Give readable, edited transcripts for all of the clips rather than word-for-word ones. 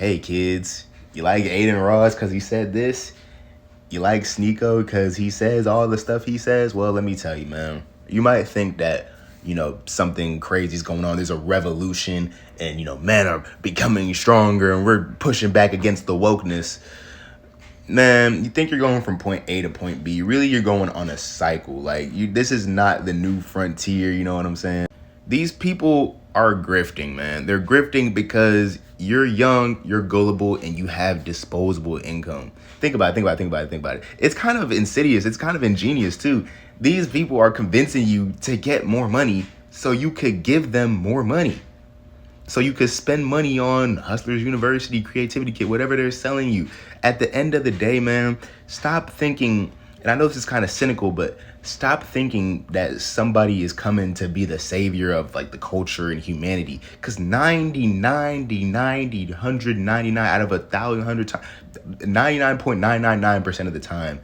Hey kids, you like Aiden Ross because he said this? You like Sneeko because he says all the stuff he says? Well, let me tell you, man. You might think that, something crazy is going on. There's a revolution and, men are becoming stronger and we're pushing back against the wokeness. Man, you think you're going from point A to point B. Really, you're going on a cycle. This is not the new frontier, you know what I'm saying? These people are grifting, man. They're grifting because you're young, you're gullible, and you have disposable income. Think about it. It's kind of insidious. It's kind of ingenious, too. These people are convincing you to get more money so you could give them more money. So you could spend money on Hustlers University, Creativity Kit, whatever they're selling you. At the end of the day, man, stop thinking, and I know this is kind of cynical, but stop thinking that somebody is coming to be the savior of the culture and humanity. Because 199 out of 1,000 times, 99.999% of the time,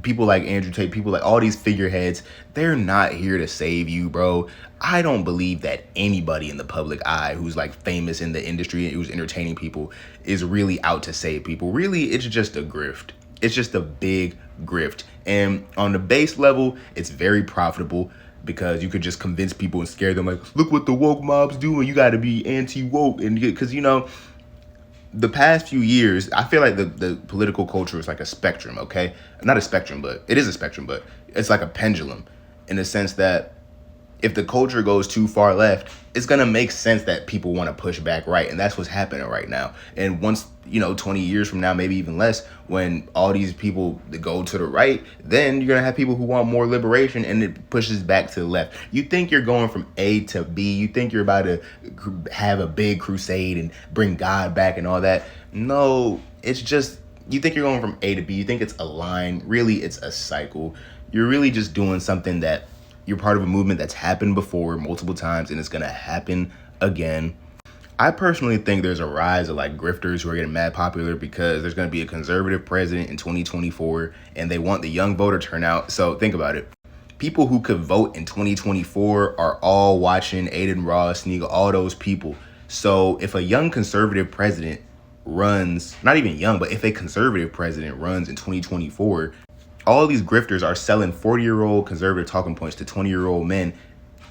people like Andrew Tate, people like all these figureheads, they're not here to save you, bro. I don't believe that anybody in the public eye who's famous in the industry and who's entertaining people is really out to save people. Really, it's just a grift. It's just a big grift. And on the base level, it's very profitable because you could just convince people and scare them look what the woke mob's doing. You got to be anti-woke. And because, the past few years, I feel like the political culture is like a spectrum, okay? Not a spectrum, but it is a spectrum, but it's like a pendulum in the sense that if the culture goes too far left, it's going to make sense that people want to push back right. And that's what's happening right now. And once, 20 years from now, maybe even less, when all these people go to the right, then you're going to have people who want more liberation and it pushes back to the left. You think you're going from A to B. You think you're about to have a big crusade and bring God back and all that. No, it's just, you think you're going from A to B. You think it's a line. Really, it's a cycle. You're really just doing something that you're part of a movement that's happened before multiple times and it's going to happen again. I personally think there's a rise of grifters who are getting mad popular because there's going to be a conservative president in 2024 and they want the young voter turnout. So think about it. People who could vote in 2024 are all watching Aiden Ross, Sneeko, all those people. So if a young conservative president runs, not even young, but if a conservative president runs in 2024, all these grifters are selling 40-year-old conservative talking points to 20-year-old men.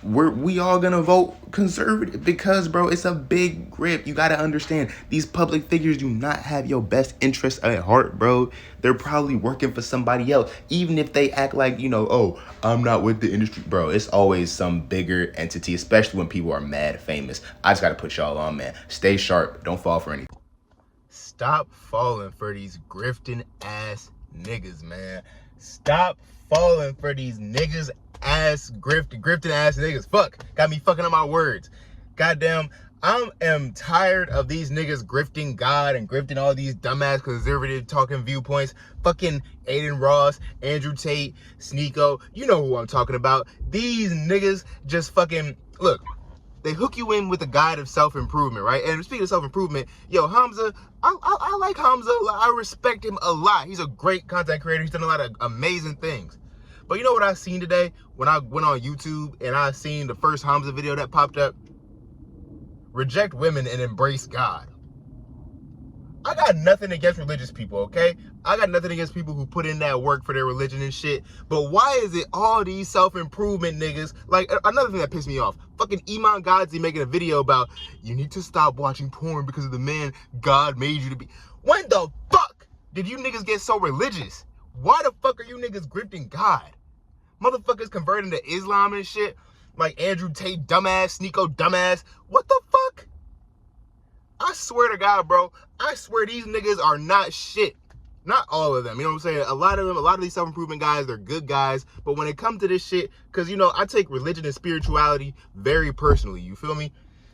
We all gonna vote conservative because, bro, it's a big grip. You gotta understand, these public figures do not have your best interests at heart, bro. They're probably working for somebody else. Even if they act like, oh, I'm not with the industry. Bro, it's always some bigger entity, especially when people are mad famous. I just gotta put y'all on, man. Stay sharp. Don't fall for anything. Stop falling for these grifting ass niggas, man. Stop falling for these niggas ass grifting ass niggas. Fuck. Got me fucking up my words. Goddamn. I am tired of these niggas grifting God and grifting all these dumbass conservative talking viewpoints. Fucking Aiden Ross, Andrew Tate, Sneeko. You know who I'm talking about. These niggas just fucking, look, they hook you in with a guide of self-improvement, right? And speaking of self-improvement, yo, Hamza, I like Hamza. I respect him a lot. He's a great content creator. He's done a lot of amazing things. But you know what I seen today when I went on YouTube and I seen the first Hamza video that popped up? Reject women and embrace God. I got nothing against religious people, okay? I got nothing against people who put in that work for their religion and shit. But why is it all these self-improvement niggas? Another thing that pissed me off. Fucking Iman Godzi making a video about, you need to stop watching porn because of the man God made you to be. When the fuck did you niggas get so religious? Why the fuck are you niggas grifting God? Motherfuckers converting to Islam and shit. Like Andrew Tate, dumbass, Sneeko, dumbass. What the fuck? I swear to God, bro. I swear these niggas are not shit. Not all of them, you know what I'm saying? A lot of them, a lot of these self-improvement guys, they're good guys. But when it comes to this shit, because, I take religion and spirituality very personally, you feel me?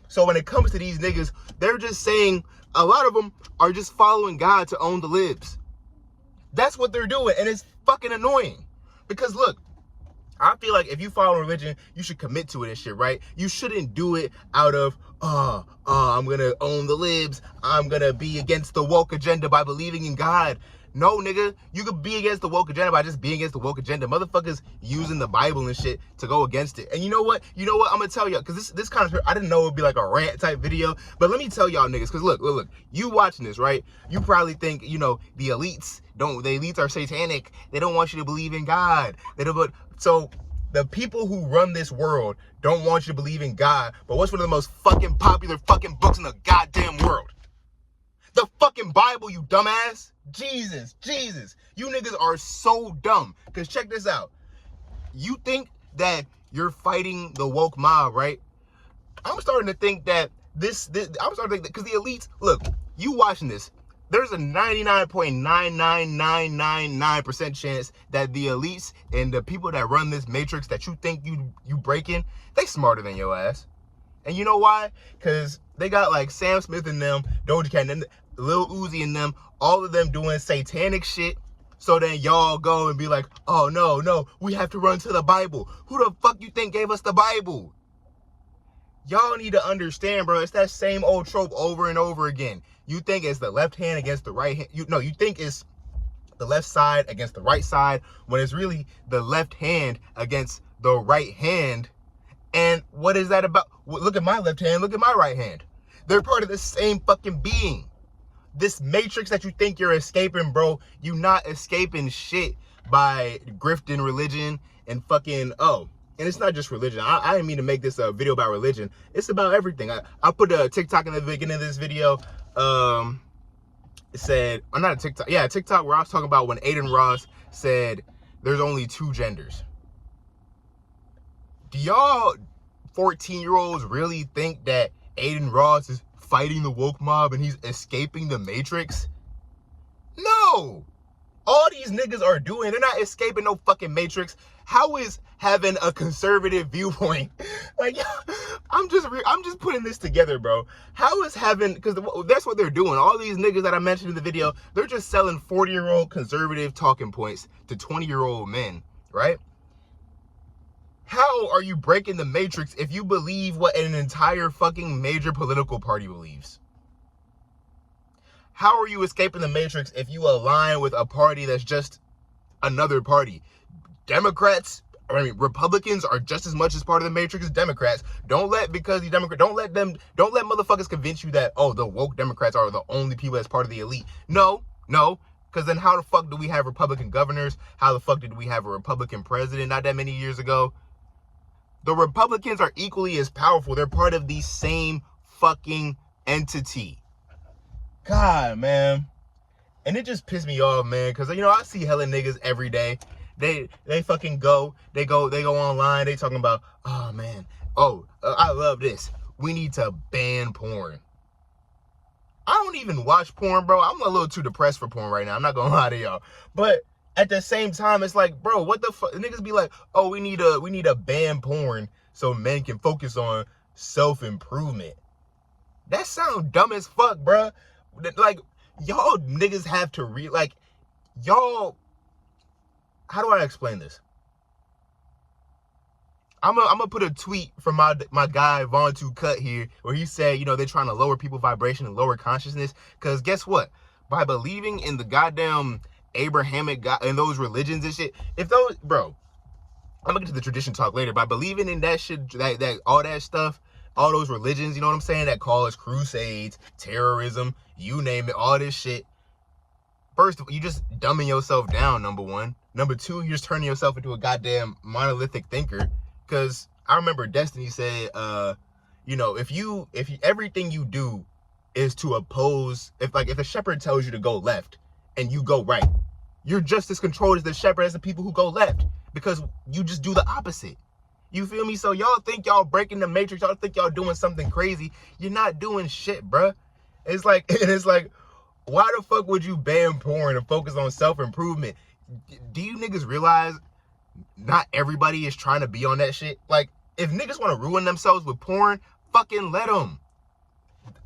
So when it comes to these niggas, they're just saying, a lot of them are just following God to own the libs. That's what they're doing, and it's fucking annoying. Because look, I feel like if you follow religion, you should commit to it and shit, right? You shouldn't do it out of, I'm gonna own the libs. I'm gonna be against the woke agenda by believing in God. No, nigga, you could be against the woke agenda by just being against the woke agenda. Motherfuckers using the Bible and shit to go against it. And you know what? I'm gonna tell y'all, because this kind of, I didn't know it would be like a rant type video, but let me tell y'all niggas, because look, you watching this, right? You probably think, the elites are satanic. They don't want you to believe in God. So the people who run this world don't want you to believe in God, but what's one of the most fucking popular fucking books in the goddamn world? The fucking Bible, you dumbass. Jesus. You niggas are so dumb. Because check this out. You think that you're fighting the woke mob, right? I'm starting to think that because the elites, look, you watching this, there's a 99.99999% chance that the elites and the people that run this matrix that you think you breaking, they smarter than your ass. And you know why? Because they got like Sam Smith and them, Doja Cat and them, Lil Uzi and them, all of them doing satanic shit. So then y'all go and be like, oh no, we have to run to the Bible. Who the fuck you think gave us the Bible? Y'all need to understand, bro. It's that same old trope over and over again. You think it's the left hand against the right hand. You think it's the left side against the right side, when it's really the left hand against the right hand. And what is that about? Look at my left hand, look at my right hand. They're part of the same fucking being. This matrix that you think you're escaping, bro, you not escaping shit by grifting religion and fucking, and it's not just religion. I didn't mean to make this a video about religion. It's about everything. I put a TikTok in the beginning of this video. It said, not a TikTok. Yeah, a TikTok where I was talking about when Aiden Ross said there's only 2 genders. Do y'all 14-year-olds really think that Aiden Ross is fighting the woke mob and he's escaping the matrix? No. All these niggas are doing, they're not escaping no fucking matrix. How is having a conservative viewpoint? Like, I'm just putting this together, bro. How is having, because that's what they're doing. All these niggas that I mentioned in the video, they're just selling 40-year-old conservative talking points to 20-year-old men, right? How are you breaking the matrix if you believe what an entire fucking major political party believes? How are you escaping the matrix if you align with a party that's just another party? Republicans are just as much as part of the matrix as Democrats. Don't let motherfuckers convince you that, the woke Democrats are the only people that's part of the elite. No, because then how the fuck do we have Republican governors? How the fuck did we have a Republican president not that many years ago? The Republicans are equally as powerful. They're part of the same fucking entity. God, man. And it just pissed me off, man, because, I see hella niggas every day. They fucking go online. They talking about, oh, man. I love this. We need to ban porn. I don't even watch porn, bro. I'm a little too depressed for porn right now. I'm not going to lie to y'all. But at the same time, it's like, bro, what the fuck? Niggas be like, we need to ban porn so men can focus on self-improvement. That sounds dumb as fuck, bro. Like, y'all niggas have to y'all, how do I explain this? I'm gonna put a tweet from my guy Vaughn 2 Cut here, where he said, they're trying to lower people's vibration and lower consciousness. Because guess what? By believing in the goddamn Abrahamic God and those religions and shit, I'm gonna get to the tradition talk later. By believing in that shit, that all that stuff, all those religions, you know what I'm saying, that cause crusades, terrorism, you name it, all this shit. First of all, you just dumbing yourself down, number one. Number two, you're just turning yourself into a goddamn monolithic thinker. Because I remember Destiny said, if everything you do is to oppose, if a shepherd tells you to go left and you go right, you're just as controlled as the shepherd as the people who go left, because you just do the opposite. You feel me? So y'all think y'all breaking the matrix, y'all think y'all doing something crazy. You're not doing shit, bruh. It's like, why the fuck would you ban porn and focus on self-improvement? Do you niggas realize not everybody is trying to be on that shit? Like, if niggas want to ruin themselves with porn, fucking let them.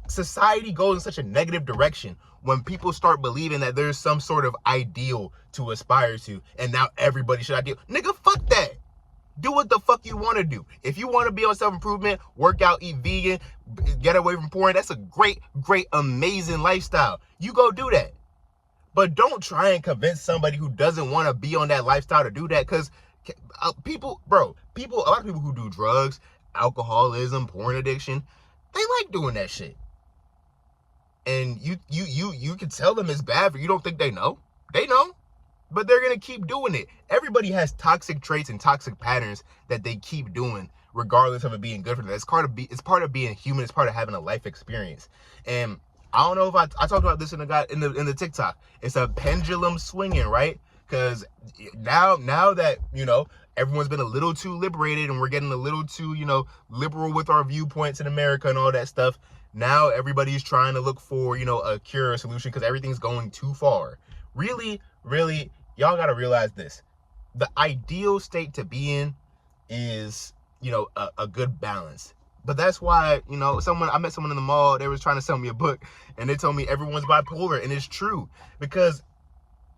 Society goes in such a negative direction when people start believing that there's some sort of ideal to aspire to, and now everybody should ideal. Nigga, fuck that. Do what the fuck you want to do. If you want to be on self-improvement, work out, eat vegan, get away from porn, that's a great, amazing lifestyle. You go do that. But don't try and convince somebody who doesn't want to be on that lifestyle to do that, because people, a lot of people who do drugs, alcoholism, porn addiction, they like doing that shit. And you can tell them it's bad for you. Don't think they know. They know. But they're going to keep doing it. Everybody has toxic traits and toxic patterns that they keep doing, regardless of it being good for them. It's part of being human. It's part of having a life experience. And I don't know if I talked about this in the TikTok. It's a pendulum swinging, right? Because now that, everyone's been a little too liberated and we're getting a little too, liberal with our viewpoints in America and all that stuff. Now everybody's trying to look for, a cure or solution because everything's going too far. Really, y'all got to realize this. The ideal state to be in is, a good balance. But that's why, I met someone in the mall, they was trying to sell me a book, and they told me everyone's bipolar, and it's true. Because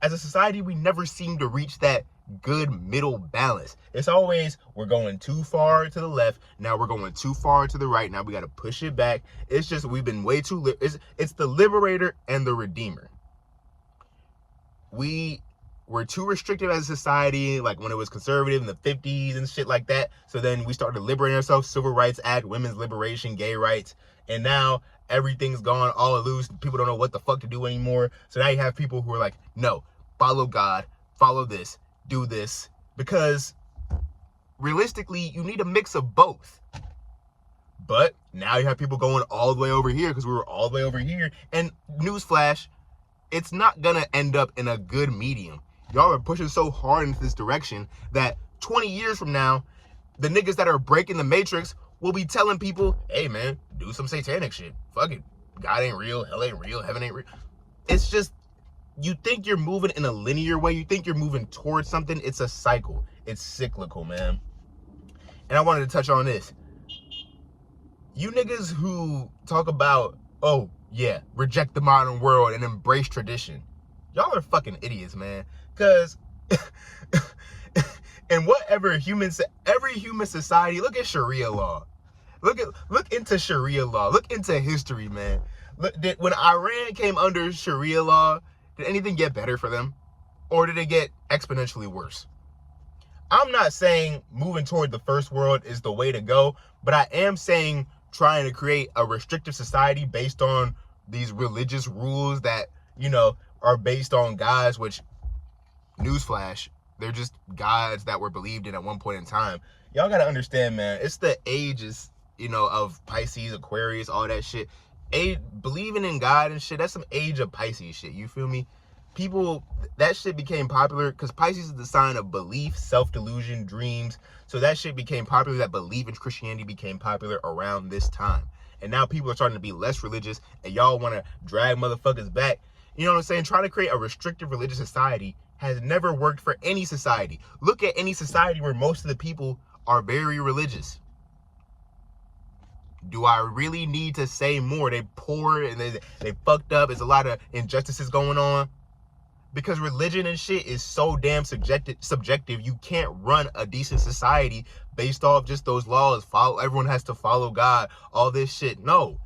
as a society, we never seem to reach that good middle balance. It's always, we're going too far to the left, now we're going too far to the right, now we got to push it back. It's just, we've been way too, it's the liberator and the redeemer. We're too restrictive as a society, like when it was conservative in the 50s and shit like that. So then we started liberating ourselves, Civil Rights Act, women's liberation, gay rights. And now everything's gone all loose. People don't know what the fuck to do anymore. So now you have people who are like, no, follow God, follow this, do this. Because realistically, you need a mix of both. But now you have people going all the way over here because we were all the way over here. And newsflash, it's not gonna end up in a good medium. Y'all are pushing so hard into this direction that 20 years from now, the niggas that are breaking the matrix will be telling people, hey man, do some satanic shit. Fuck it. God ain't real, hell ain't real, heaven ain't real. It's just, you think you're moving in a linear way, you think you're moving towards something, it's a cycle. It's cyclical, man. And I wanted to touch on this. You niggas who talk about, oh yeah, reject the modern world and embrace tradition. Y'all are fucking idiots, man. Because in whatever every human society, look at Sharia law. Look into Sharia law. Look into history, man. When Iran came under Sharia law, did anything get better for them? Or did it get exponentially worse? I'm not saying moving toward the first world is the way to go, but I am saying trying to create a restrictive society based on these religious rules that, are based on gods, which, newsflash, they're just gods that were believed in at one point in time. Y'all gotta understand, man, it's the ages, of Pisces, Aquarius, all that shit. Believing in God and shit, that's some age of Pisces shit, you feel me? People, that shit became popular because Pisces is the sign of belief, self-delusion, dreams. So that shit became popular, that belief in Christianity became popular around this time. And now people are starting to be less religious and y'all want to drag motherfuckers back. You know what I'm saying? Trying to create a restrictive religious society has never worked for any society. Look at any society where most of the people are very religious. Do I really need to say more? They poor and they fucked up. There's a lot of injustices going on. Because religion and shit is so damn subjective. You can't run a decent society based off just those laws. Everyone has to follow God. All this shit. No.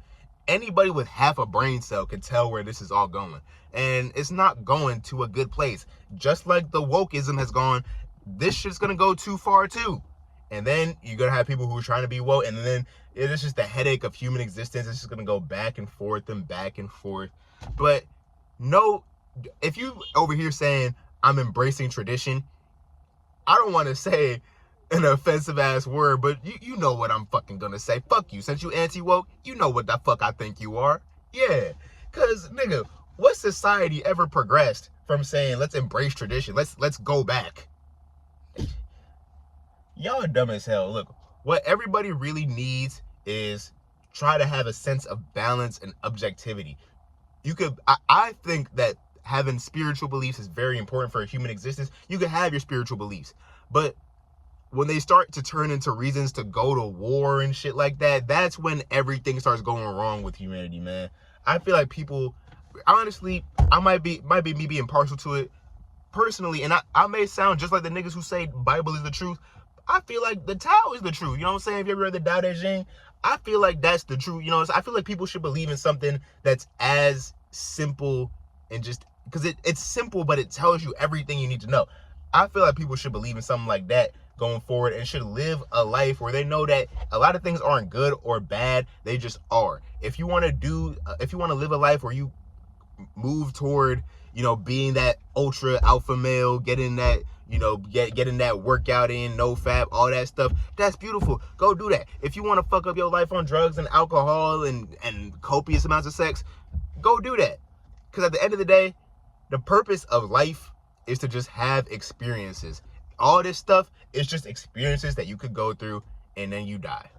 Anybody with half a brain cell can tell where this is all going. And it's not going to a good place. Just like the wokeism has gone, this shit's going to go too far too. And then you're going to have people who are trying to be woke. And then it's just the headache of human existence. It's just going to go back and forth and back and forth. But no, if you over here saying I'm embracing tradition, I don't want to say an offensive ass word, but you know what I'm fucking gonna say. Fuck you. Since you anti-woke, you know what the fuck I think you are. Yeah. Cause nigga, what society ever progressed from saying let's embrace tradition? Let's go back. Y'all are dumb as hell. Look, what everybody really needs is try to have a sense of balance and objectivity. I think that having spiritual beliefs is very important for a human existence. You can have your spiritual beliefs, but when they start to turn into reasons to go to war and shit like that, that's when everything starts going wrong with humanity, man. I feel like people, honestly, I might be me being partial to it personally, and I may sound just like the niggas who say Bible is the truth. I feel like the Tao is the truth. You know what I'm saying? If you ever read the Tao Te Ching, I feel like that's the truth. I feel like people should believe in something that's as simple and just because it's simple, but it tells you everything you need to know. I feel like people should believe in something like that going forward and should live a life where they know that a lot of things aren't good or bad. They just are. If you want to live a life where you move toward, being that ultra alpha male, getting that, getting that workout in, no fab, all that stuff, that's beautiful. Go do that. If you want to fuck up your life on drugs and alcohol and copious amounts of sex, go do that. Because at the end of the day, the purpose of life is to just have experiences. All this stuff is just experiences that you could go through and then you die.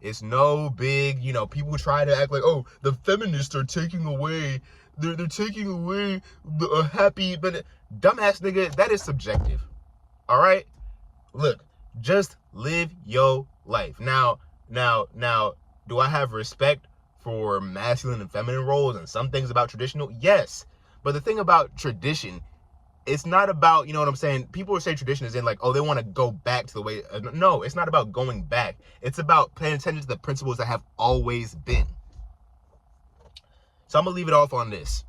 It's no big, people try to act like, oh, the feminists are taking away, they're taking away the happy, but dumbass nigga, that is subjective. All right? Look, just live your life. Now, do I have respect for masculine and feminine roles and some things about traditional? Yes. But the thing about tradition, it's not about, you know what I'm saying? People say tradition is in like, oh, they want to go back to the way. No, it's not about going back. It's about paying attention to the principles that have always been. So I'm going to leave it off on this.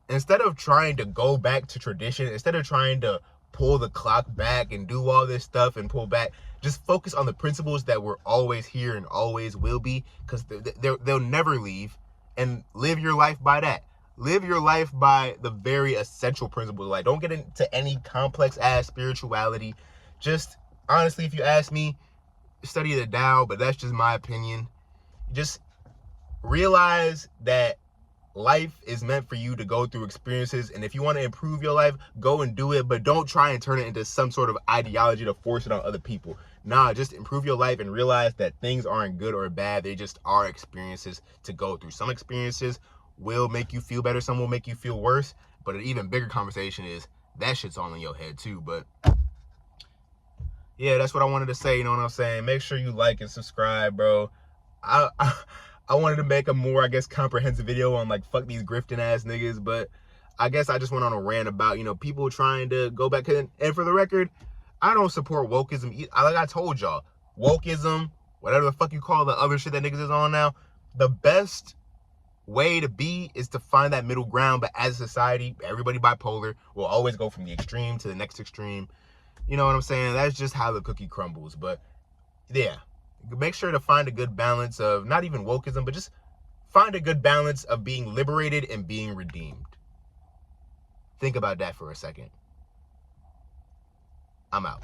Instead of trying to go back to tradition, instead of trying to pull the clock back and do all this stuff and pull back, just focus on the principles that were always here and always will be, because they'll never leave, and live your life by that. Live your life by the very essential principles. Like, don't get into any complex ass spirituality. Just, honestly, if you ask me, study the Tao, but that's just my opinion. Just realize that life is meant for you to go through experiences, and if you want to improve your life, go and do it, but don't try and turn it into some sort of ideology to force it on other people. Nah, just improve your life and realize that things aren't good or bad. They just are experiences to go through. Some experiences will make you feel better, some will make you feel worse, but an even bigger conversation is that shit's all in your head too. But yeah, that's what I wanted to say, you know what I'm saying? Make sure you like and subscribe, bro. I wanted to make a more, I guess, comprehensive video on like fuck these grifting ass niggas, but I guess I just went on a rant about, people trying to go back. And for the record, I don't support wokeism. Like I told y'all, wokeism, whatever the fuck you call the other shit that niggas is on now, the best way to be is to find that middle ground. But as a society, everybody bipolar, will always go from the extreme to the next extreme. You know what I'm saying? That's just how the cookie crumbles. But yeah, make sure to find a good balance of not even wokeism, but just find a good balance of being liberated and being redeemed. Think about that for a second. I'm out.